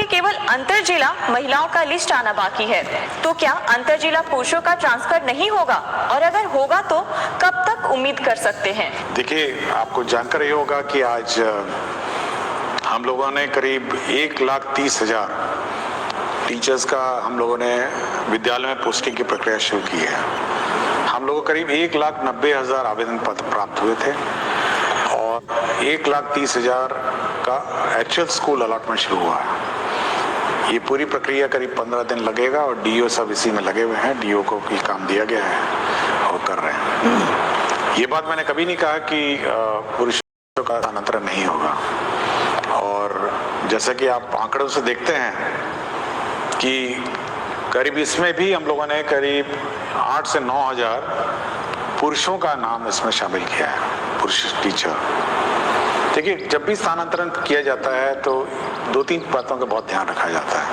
कि केवल अंतर जिला महिलाओं का लिस्ट आना बाकी है, तो क्या अंतर जिला पुरुषों का ट्रांसफर नहीं होगा, और अगर होगा तो कब तक उम्मीद कर सकते हैं? देखिए, आपको जानकर ये होगा कि आज हम लोगों ने करीब 1,30,000 टीचर्स का हम लोगों ने विद्यालय में पोस्टिंग की प्रक्रिया शुरू की है। हम लोगों को करीब 1,90,000 आवेदन पत्र प्राप्त हुए थे और 1,30,000 का एक्चुअल स्कूल अलॉटमेंट शुरू हुआ है। ये पूरी प्रक्रिया करीब 15 दिन लगेगा और डीओ सब इसी में लगे हुए हैं। डीओ को भी काम दिया गया है और कर रहे हैं। ये बात मैंने कभी नहीं कहा कि पुरुषों का स्थानांतरण नहीं होगा, और जैसे कि आप आंकड़ों से देखते हैं कि करीब इसमें भी हम लोगों ने करीब 8 से 9,000 पुरुषों का नाम इसमें शामिल किया है, पुरुष टीचर। देखिए, जब भी स्थानांतरण किया जाता है तो 2-3 बातों का बहुत ध्यान रखा जाता है।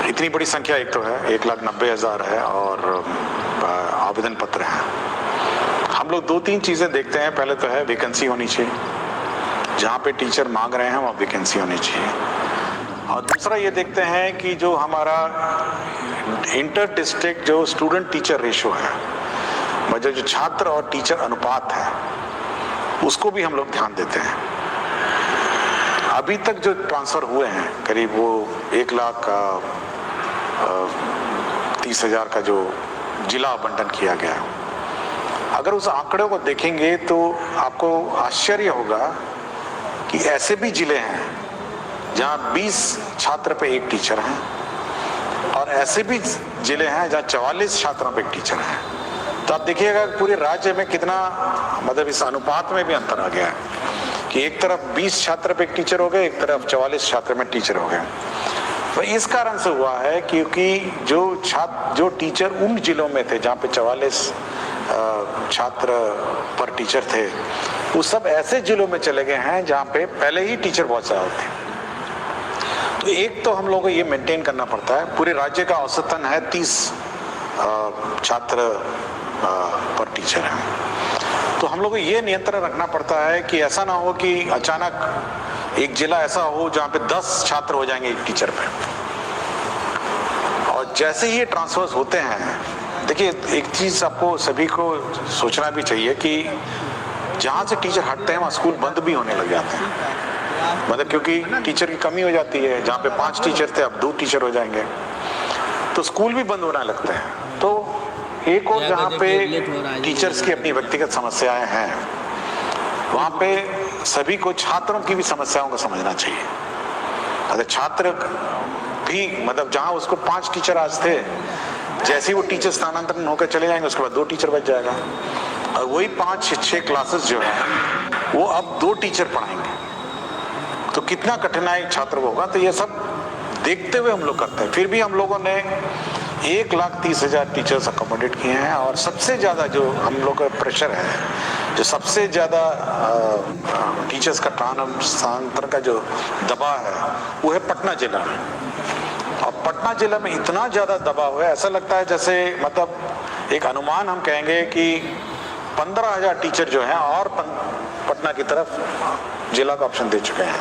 इतनी बड़ी संख्या एक तो है, 1,90,000 है और आवेदन पत्र हैं। हम लोग 2-3 चीजें देखते हैं। पहले तो है वैकेंसी होनी चाहिए, जहाँ पे टीचर मांग रहे हैं वहाँ वैकेंसी होनी चाहिए। और दूसरा ये देखते हैं कि जो हमारा इंटर डिस्ट्रिक्ट जो स्टूडेंट टीचर रेशो है, मतलब जो छात्र और टीचर अनुपात है, उसको भी हम लोग ध्यान देते हैं। अभी तक जो ट्रांसफर हुए हैं करीब वो 1,30,000 का जो जिला आवंटन किया गया, अगर उस आंकड़े को देखेंगे तो आपको आश्चर्य होगा कि ऐसे भी जिले हैं जहां 20 छात्र पे एक टीचर हैं, और ऐसे भी जिले हैं जहां 44 छात्रों पे एक टीचर हैं। तो आप देखिएगा पूरे राज्य में कितना, मतलब इस अनुपात में भी अंतर आ गया है कि एक तरफ 20 छात्र पे एक टीचर हो गए, एक तरफ 44 छात्र में टीचर हो गए। तो इस कारण से हुआ है क्योंकि जो टीचर उन जिलों में थे जहाँ पे 44 छात्र पर टीचर थे, वो सब ऐसे जिलों में चले गए हैं जहाँ पे पहले ही टीचर बहुत ज्यादा थे। तो एक तो हम लोगों को ये मेंटेन करना पड़ता है। पूरे राज्य का औसतन है 30 छात्र पर टीचर है। तो हम लोग को ये नियंत्रण रखना पड़ता है कि ऐसा ना हो कि अचानक एक जिला ऐसा हो जहाँ पे 10 छात्र हो जाएंगे एक टीचर पे। और जैसे ही ये ट्रांसफर्स होते हैं, देखिए एक चीज आपको सभी को सोचना भी चाहिए कि जहाँ से टीचर हटते हैं वहाँ स्कूल बंद भी होने लग जाते हैं। मतलब क्योंकि टीचर की कमी हो जाती है, जहाँ पे 5 टीचर थे अब 2 टीचर हो जाएंगे, तो स्कूल भी बंद होने लगते हैं। तो एक और जहाँ पे टीचर्स की अपनी व्यक्तिगत समस्याएं हैं, वहाँ पे सभी को छात्रों की भी समस्याओं को समझना चाहिए। अगर छात्र भी, मतलब जहाँ उसको 5 टीचर आज थे, जैसे ही वो टीचर स्थानांतरण होकर चले जाएंगे उसके बाद 2 टीचर बच जाएगा, और वही 5-6 क्लासेस जो है वो अब 2 टीचर पढ़ाएंगे, तो कितना कठिनाई छात्र को होगा। तो ये सब देखते हुए हम लोग करते हैं। फिर भी हम लोगों ने 1,30,000 टीचर्स अकोमोडेट किए हैं, और सबसे ज्यादा जो हम लोग का प्रेशर है, जो सबसे ज्यादा टीचर्स का स्थानांतरण का जो दबाव है वो है पटना जिला में। और पटना जिला में इतना ज्यादा दबाव है, ऐसा लगता है जैसे, मतलब एक अनुमान हम कहेंगे कि 15,000 टीचर जो हैं और पटना की तरफ जिला का ऑप्शन दे चुके हैं।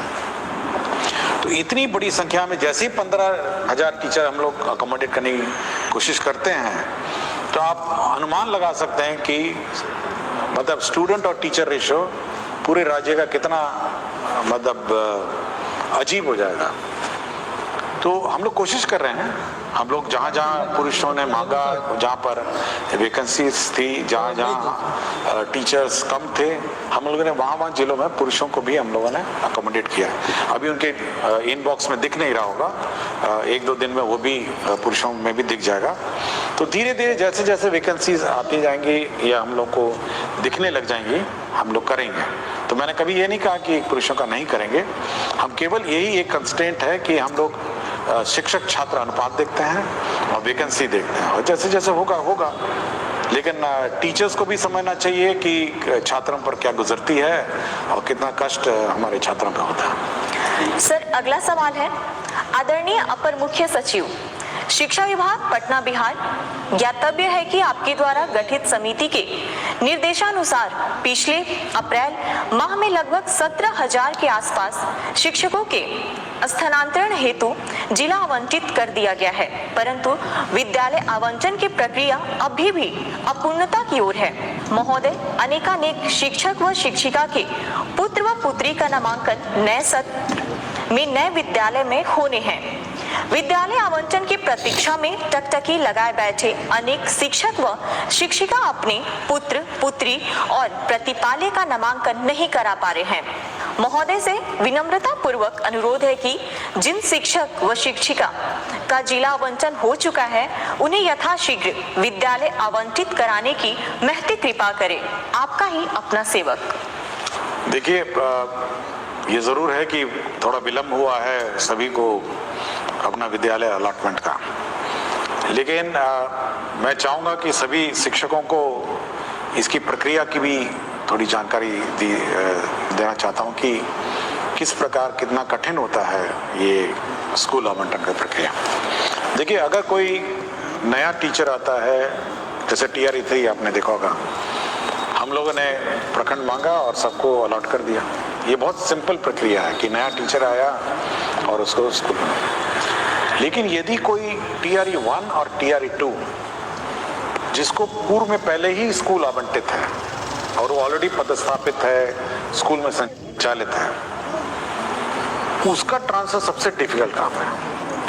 तो इतनी बड़ी संख्या में जैसे ही 15,000 टीचर हम लोग अकोमोडेट करने की कोशिश करते हैं, तो आप अनुमान लगा सकते हैं कि मतलब स्टूडेंट और टीचर रेशो पूरे राज्य का कितना मतलब अजीब हो जाएगा। तो हम लोग कोशिश कर रहे हैं। हम लोग जहाँ जहाँ पुरुषों ने मांगा, जहाँ पर वैकेंसीज थी, जहाँ जहाँ टीचर्स कम थे, हम लोगों ने वहाँ जिलों में पुरुषों को भी हम लोगों ने अकोमोडेट किया। अभी उनके इनबॉक्स में दिख नहीं रहा होगा, 1-2 दिन में वो भी पुरुषों में भी दिख जाएगा। तो धीरे धीरे जैसे जैसे वैकेंसीज आती जाएंगी या हम लोग को दिखने लग जाएंगी, हम लोग करेंगे। तो मैंने कभी ये नहीं कहा कि पुरुषों का नहीं करेंगे। हम केवल यही एक कंस्ट्रेंट है कि हम लोग शिक्षक छात्र अनुपात देखते हैं और वैकेंसी देखते हैं, और जैसे जैसे होगा। लेकिन टीचर्स को भी समझना चाहिए कि छात्रों पर क्या गुजरती है और कितना कष्ट हमारे छात्रों पे होता है। सर, अगला सवाल है, आदरणीय अपर मुख्य सचिव, शिक्षा विभाग पटना बिहार ज्ञातव्य है कि आपके द्वारा गठित समिति के निर्देशानुसार पिछले अप्रैल माह में लगभग 17,000 के आसपास शिक्षकों के स्थानांतरण हेतु जिला आवंटित कर दिया गया है, परंतु विद्यालय आवंटन की प्रक्रिया अभी भी अपूर्णता की ओर है। महोदय, अनेकानेक शिक्षक व शिक्षिका के पुत्र व पुत्री का नामांकन नए सत्र में नए विद्यालय में होने हैं। विद्यालय आवंटन की प्रतीक्षा में टकटकी लगाए बैठे अनेक शिक्षक व शिक्षिका अपने पुत्र पुत्री और प्रतिपाल्य का नामांकन नहीं करा पा रहे हैं। महोदय से विनम्रता पूर्वक अनुरोध है कि जिन शिक्षक व शिक्षिका का जिला आवंटन हो चुका है उन्हें यथाशीघ्र विद्यालय आवंटित कराने की महती कृपा करें। आपका ही अपना सेवक। देखिए, ये जरूर है कि थोड़ा विलम्ब हुआ है सभी को अपना विद्यालय अलॉटमेंट का, लेकिन मैं चाहूँगा कि सभी शिक्षकों को इसकी प्रक्रिया की भी थोड़ी जानकारी देना चाहता हूँ कि किस प्रकार कितना कठिन होता है ये स्कूल आवंटन का प्रक्रिया। देखिए, अगर कोई नया टीचर आता है, जैसे TRE 3 आपने देखा होगा, हम लोगों ने प्रखंड मांगा और सबको अलॉट कर दिया। ये बहुत सिंपल प्रक्रिया है कि नया टीचर आया और उसको स्कूल। लेकिन यदि कोई TRE 1 और TRE 2 जिसको पूर्व में पहले ही स्कूल आवंटित है और वो ऑलरेडी पदस्थापित है, स्कूल में संचालित है, उसका ट्रांसफर सबसे डिफिकल्ट काम है,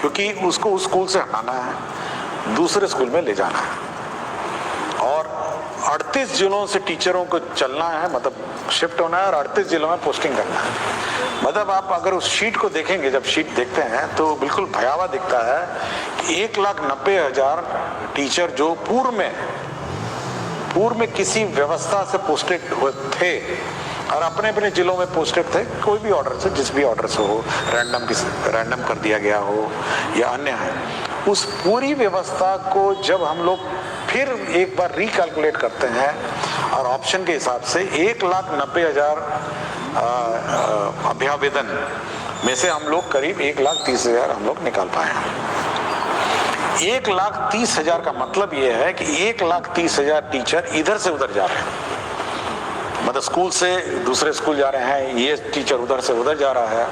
क्योंकि उसको उस स्कूल से हटाना है, दूसरे स्कूल में ले जाना है और 38 जिलों से टीचरों को चलना है, मतलब शिफ्ट होना है और 38 जिलों में पोस्टिंग करना है। मतलब आप अगर उस शीट को देखेंगे, जब शीट देखते हैं तो बिल्कुल भयावह दिखता है कि 1,90,000 टीचर जो पूर्व में किसी व्यवस्था से पोस्टेड थे और अपने अपने जिलों में पोस्टेड थे, कोई भी ऑर्डर से, जिस भी ऑर्डर से हो, रैंडम कर दिया गया हो या अन्य है, उस पूरी व्यवस्था को जब हम लोग फिर एक बार रिकैलकुलेट करते हैं और ऑप्शन के हिसाब से 1,90,000 अभ्यावेदन में से हम लोग करीब 1,30,000 हम लोग निकाल पाए हैं। 1,30,000 का मतलब ये है कि 1,30,000 टीचर इधर से उधर जा रहे हैं, मतलब स्कूल से दूसरे स्कूल जा रहे हैं, ये टीचर उधर से उधर जा रहा है।